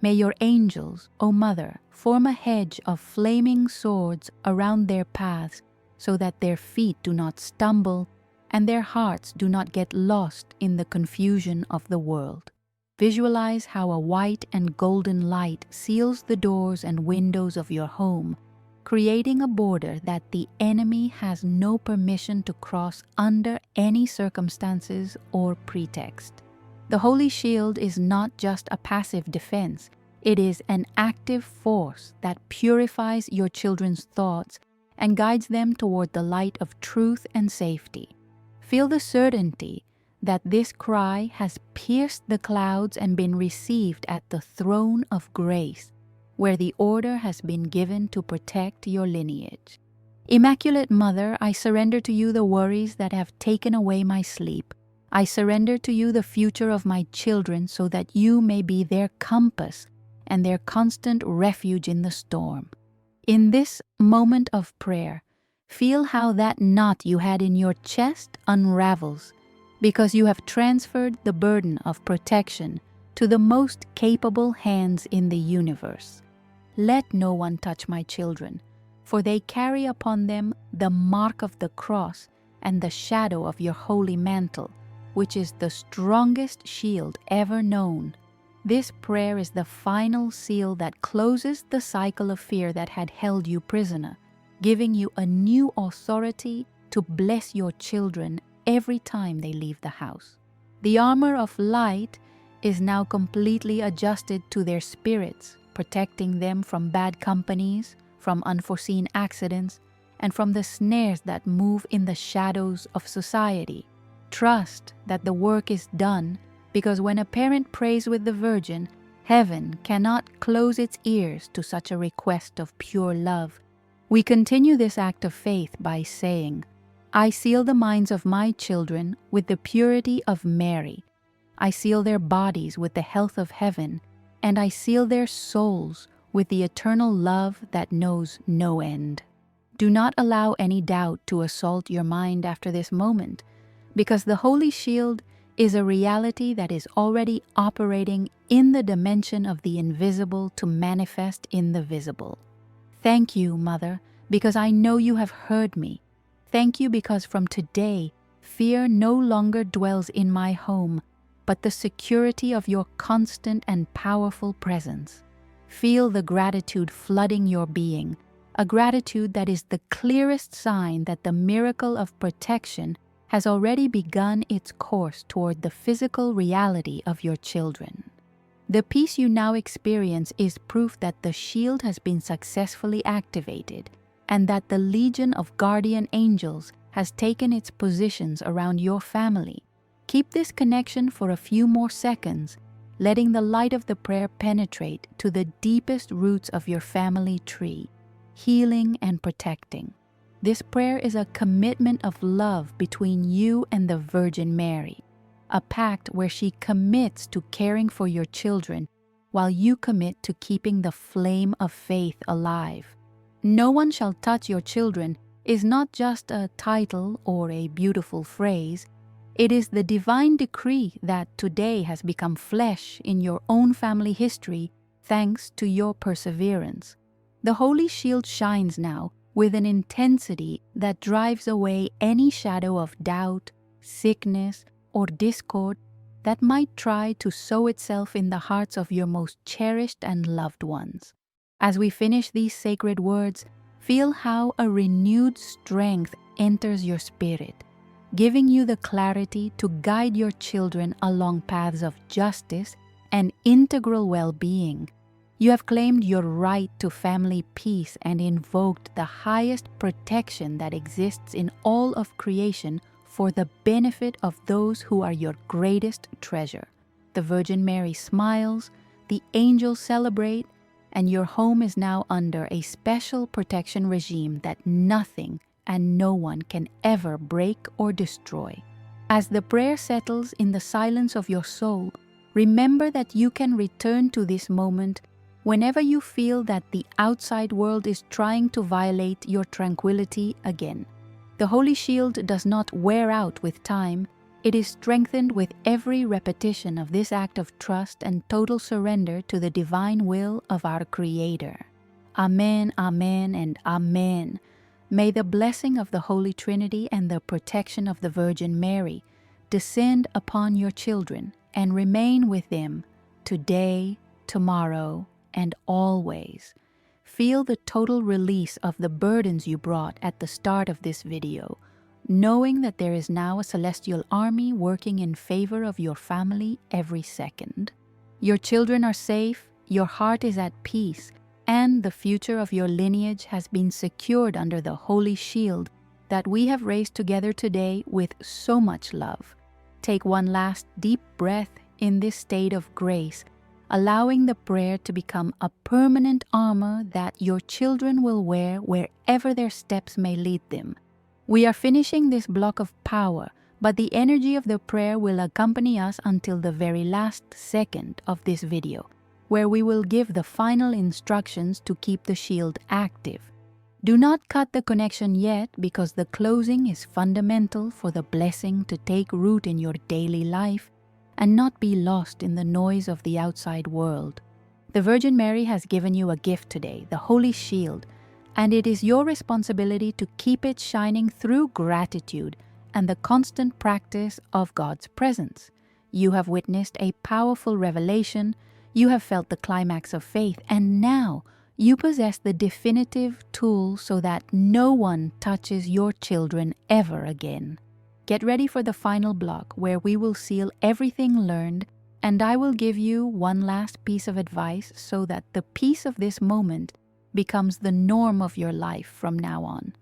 May your angels, O Mother, form a hedge of flaming swords around their paths so that their feet do not stumble and their hearts do not get lost in the confusion of the world. Visualize how a white and golden light seals the doors and windows of your home, creating a border that the enemy has no permission to cross under any circumstances or pretext. The Holy Shield is not just a passive defense, it is an active force that purifies your children's thoughts and guides them toward the light of truth and safety. Feel the certainty that this cry has pierced the clouds and been received at the throne of grace, where the order has been given to protect your lineage. Immaculate Mother, I surrender to you the worries that have taken away my sleep. I surrender to you the future of my children so that you may be their compass and their constant refuge in the storm. In this moment of prayer, feel how that knot you had in your chest unravels because you have transferred the burden of protection to the most capable hands in the universe. Let no one touch my children, for they carry upon them the mark of the cross and the shadow of your holy mantle, which is the strongest shield ever known. This prayer is the final seal that closes the cycle of fear that had held you prisoner, giving you a new authority to bless your children every time they leave the house. The armor of light is now completely adjusted to their spirits, protecting them from bad companies, from unforeseen accidents, and from the snares that move in the shadows of society. Trust that the work is done, because when a parent prays with the Virgin, heaven cannot close its ears to such a request of pure love. We continue this act of faith by saying, I seal the minds of my children with the purity of Mary. I seal their bodies with the health of heaven, and I seal their souls with the eternal love that knows no end. Do not allow any doubt to assault your mind after this moment, because the Holy Shield is a reality that is already operating in the dimension of the invisible to manifest in the visible. Thank you, Mother, because I know you have heard me. Thank you because from today, fear no longer dwells in my home, but the security of your constant and powerful presence. Feel the gratitude flooding your being, a gratitude that is the clearest sign that the miracle of protection has already begun its course toward the physical reality of your children. The peace you now experience is proof that the shield has been successfully activated and that the legion of guardian angels has taken its positions around your family. Keep this connection for a few more seconds, letting the light of the prayer penetrate to the deepest roots of your family tree, healing and protecting. This prayer is a commitment of love between you and the Virgin Mary, a pact where she commits to caring for your children while you commit to keeping the flame of faith alive. No one shall touch your children is not just a title or a beautiful phrase. It is the divine decree that today has become flesh in your own family history thanks to your perseverance. The Holy Shield shines now with an intensity that drives away any shadow of doubt, sickness, or discord that might try to sow itself in the hearts of your most cherished and loved ones. As we finish these sacred words, feel how a renewed strength enters your spirit, giving you the clarity to guide your children along paths of justice and integral well-being. You have claimed your right to family peace and invoked the highest protection that exists in all of creation for the benefit of those who are your greatest treasure. The Virgin Mary smiles, the angels celebrate, and your home is now under a special protection regime that nothing and no one can ever break or destroy. As the prayer settles in the silence of your soul, remember that you can return to this moment whenever you feel that the outside world is trying to violate your tranquility again. The Holy Shield does not wear out with time. It is strengthened with every repetition of this act of trust and total surrender to the divine will of our Creator. Amen, amen, and amen. May the blessing of the Holy Trinity and the protection of the Virgin Mary descend upon your children and remain with them today, tomorrow, and always. Feel the total release of the burdens you brought at the start of this video, knowing that there is now a celestial army working in favor of your family every second. Your children are safe, your heart is at peace, and the future of your lineage has been secured under the holy shield that we have raised together today with so much love. Take one last deep breath in this state of grace, allowing the prayer to become a permanent armor that your children will wear wherever their steps may lead them. We are finishing this block of power, but the energy of the prayer will accompany us until the very last second of this video, where we will give the final instructions to keep the shield active. Do not cut the connection yet, because the closing is fundamental for the blessing to take root in your daily life and not be lost in the noise of the outside world. The Virgin Mary has given you a gift today, the Holy Shield, and it is your responsibility to keep it shining through gratitude and the constant practice of God's presence. You have witnessed a powerful revelation, you have felt the climax of faith, and now you possess the definitive tool so that no one touches your children ever again. Get ready for the final block where we will seal everything learned, and I will give you one last piece of advice so that the peace of this moment becomes the norm of your life from now on.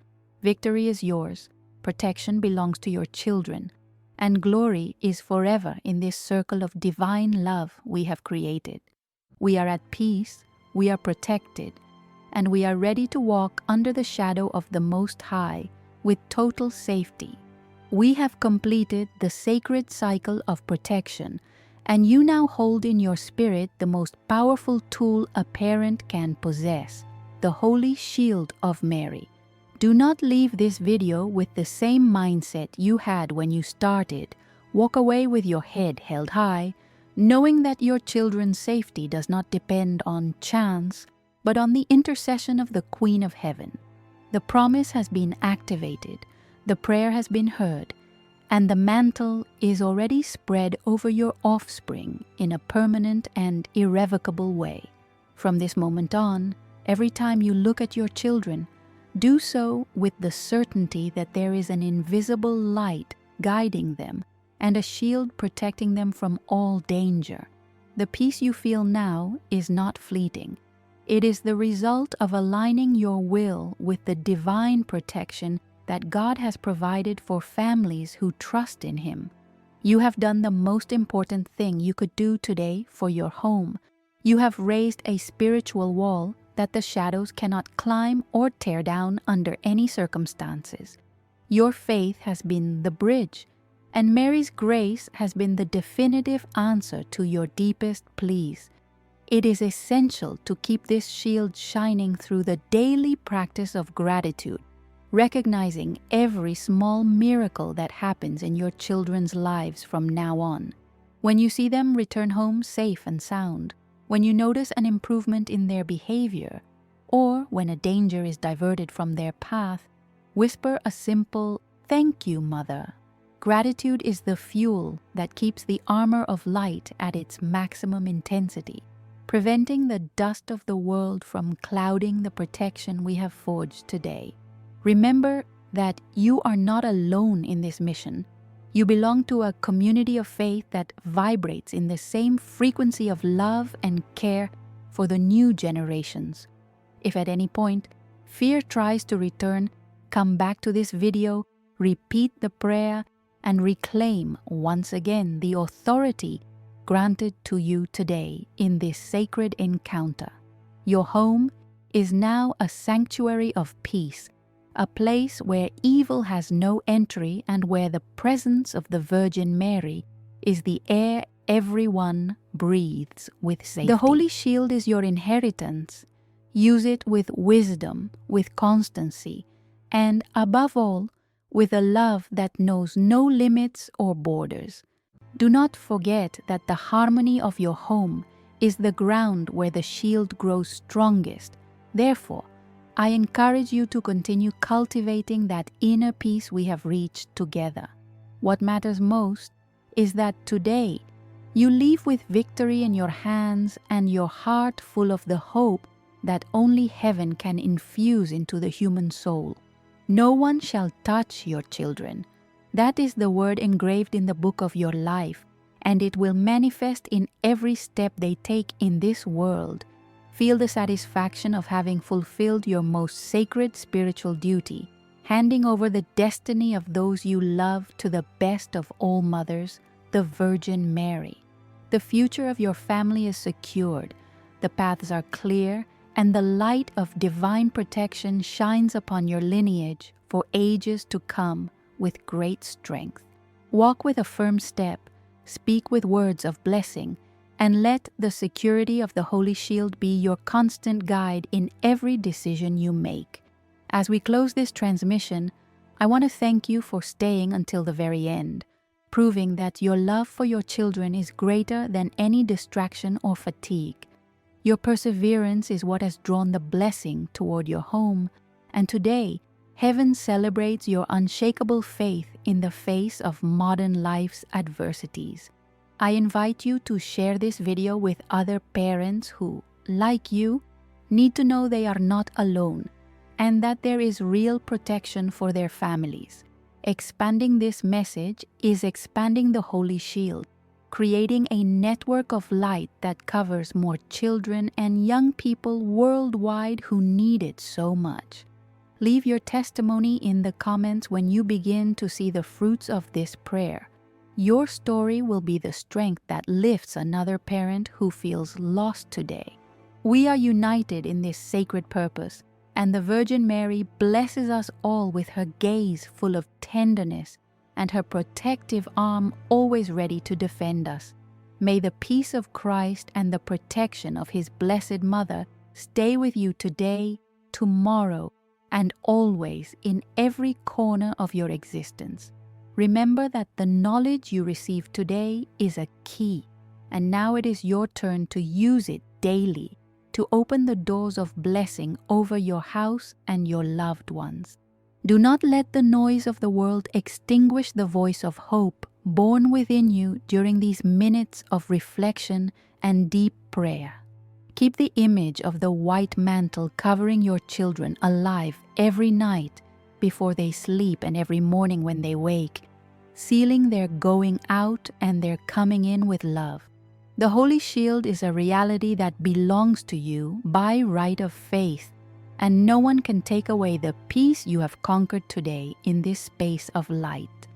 Victory is yours, protection belongs to your children, and glory is forever in this circle of divine love we have created. We are at peace, we are protected, and we are ready to walk under the shadow of the Most High with total safety. We have completed the sacred cycle of protection, and you now hold in your spirit the most powerful tool a parent can possess, the Holy Shield of Mary. Do not leave this video with the same mindset you had when you started. Walk away with your head held high, knowing that your children's safety does not depend on chance, but on the intercession of the Queen of Heaven. The promise has been activated, the prayer has been heard, and the mantle is already spread over your offspring in a permanent and irrevocable way. From this moment on, every time you look at your children, do so with the certainty that there is an invisible light guiding them and a shield protecting them from all danger. The peace you feel now is not fleeting. It is the result of aligning your will with the divine protection that God has provided for families who trust in Him. You have done the most important thing you could do today for your home. You have raised a spiritual wall that the shadows cannot climb or tear down under any circumstances. Your faith has been the bridge, and Mary's grace has been the definitive answer to your deepest pleas. It is essential to keep this shield shining through the daily practice of gratitude, recognizing every small miracle that happens in your children's lives from now on. When you see them return home safe and sound, when you notice an improvement in their behavior, or when a danger is diverted from their path, whisper a simple, "Thank you, Mother." Gratitude is the fuel that keeps the armor of light at its maximum intensity, preventing the dust of the world from clouding the protection we have forged today. Remember that you are not alone in this mission. You belong to a community of faith that vibrates in the same frequency of love and care for the new generations. If at any point fear tries to return, come back to this video, repeat the prayer, and reclaim once again the authority granted to you today in this sacred encounter. Your home is now a sanctuary of peace, a place where evil has no entry and where the presence of the Virgin Mary is the air everyone breathes with safety. The Holy Shield is your inheritance. Use it with wisdom, with constancy, and above all, with a love that knows no limits or borders. Do not forget that the harmony of your home is the ground where the shield grows strongest. Therefore, I encourage you to continue cultivating that inner peace we have reached together. What matters most is that today you leave with victory in your hands and your heart full of the hope that only heaven can infuse into the human soul. No one shall touch your children. That is the word engraved in the book of your life, and it will manifest in every step they take in this world. Feel the satisfaction of having fulfilled your most sacred spiritual duty, handing over the destiny of those you love to the best of all mothers, the Virgin Mary. The future of your family is secured, the paths are clear, and the light of divine protection shines upon your lineage for ages to come with great strength. Walk with a firm step, speak with words of blessing, and let the security of the Holy Shield be your constant guide in every decision you make. As we close this transmission, I want to thank you for staying until the very end, proving that your love for your children is greater than any distraction or fatigue. Your perseverance is what has drawn the blessing toward your home, and today, heaven celebrates your unshakable faith in the face of modern life's adversities. I invite you to share this video with other parents who, like you, need to know they are not alone and that there is real protection for their families. Expanding this message is expanding the Holy Shield, creating a network of light that covers more children and young people worldwide who need it so much. Leave your testimony in the comments when you begin to see the fruits of this prayer. Your story will be the strength that lifts another parent who feels lost today. We are united in this sacred purpose, and the Virgin Mary blesses us all with her gaze full of tenderness and her protective arm always ready to defend us. May the peace of Christ and the protection of His Blessed Mother stay with you today, tomorrow, and always in every corner of your existence. Remember that the knowledge you receive today is a key, and now it is your turn to use it daily to open the doors of blessing over your house and your loved ones. Do not let the noise of the world extinguish the voice of hope born within you during these minutes of reflection and deep prayer. Keep the image of the white mantle covering your children alive every night before they sleep and every morning when they wake, sealing their going out and their coming in with love. The Holy Shield is a reality that belongs to you by right of faith, and no one can take away the peace you have conquered today in this space of light.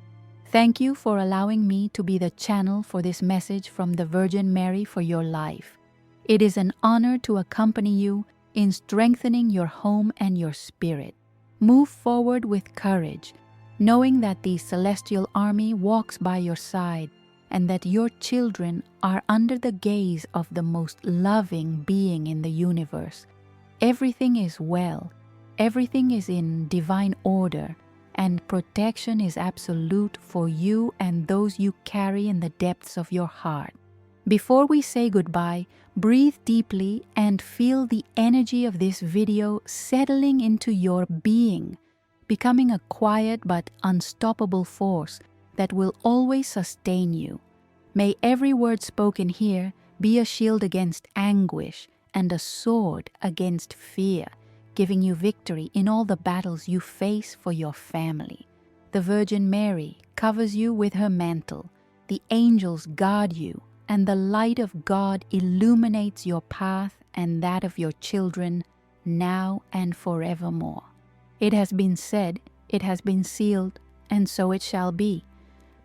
Thank you for allowing me to be the channel for this message from the Virgin Mary for your life. It is an honor to accompany you in strengthening your home and your spirit. Move forward with courage, knowing that the celestial army walks by your side and that your children are under the gaze of the most loving being in the universe. Everything is well, everything is in divine order, and protection is absolute for you and those you carry in the depths of your heart. Before we say goodbye, breathe deeply and feel the energy of this video settling into your being, becoming a quiet but unstoppable force that will always sustain you. May every word spoken here be a shield against anguish and a sword against fear, giving you victory in all the battles you face for your family. The Virgin Mary covers you with her mantle, the angels guard you, and the light of God illuminates your path and that of your children now and forevermore. It has been said, it has been sealed, and so it shall be,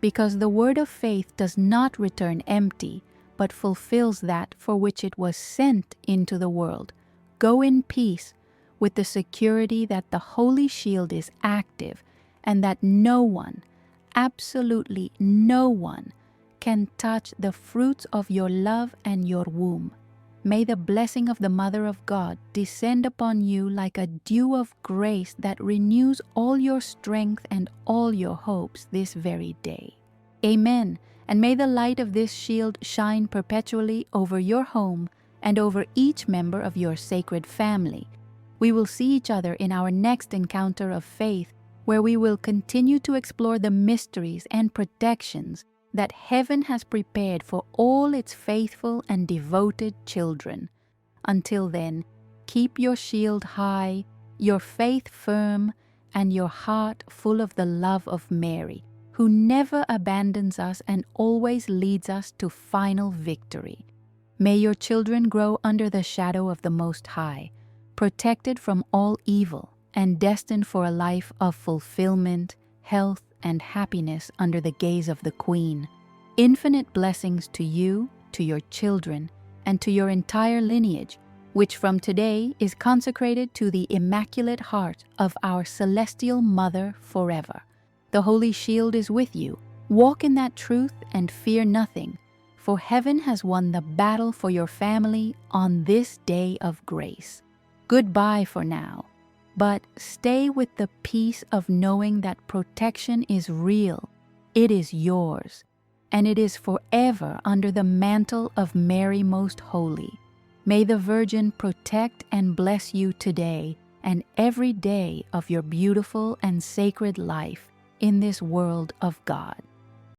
because the word of faith does not return empty, but fulfills that for which it was sent into the world. Go in peace, with the security that the Holy Shield is active and that no one, absolutely no one, can touch the fruits of your love and your womb. May the blessing of the Mother of God descend upon you like a dew of grace that renews all your strength and all your hopes this very day. Amen. And may the light of this shield shine perpetually over your home and over each member of your sacred family. We will see each other in our next encounter of faith, where we will continue to explore the mysteries and protections that heaven has prepared for all its faithful and devoted children. Until then, keep your shield high, your faith firm, and your heart full of the love of Mary, who never abandons us and always leads us to final victory. May your children grow under the shadow of the Most High, protected from all evil and destined for a life of fulfillment, health, and happiness under the gaze of the Queen. Infinite blessings to you, to your children, and to your entire lineage, which from today is consecrated to the Immaculate Heart of our Celestial Mother forever. The Holy Shield is with you. Walk in that truth and fear nothing, for heaven has won the battle for your family on this day of grace. Goodbye for now, but stay with the peace of knowing that protection is real, it is yours, and it is forever under the mantle of Mary Most Holy. May the Virgin protect and bless you today and every day of your beautiful and sacred life in this world of God.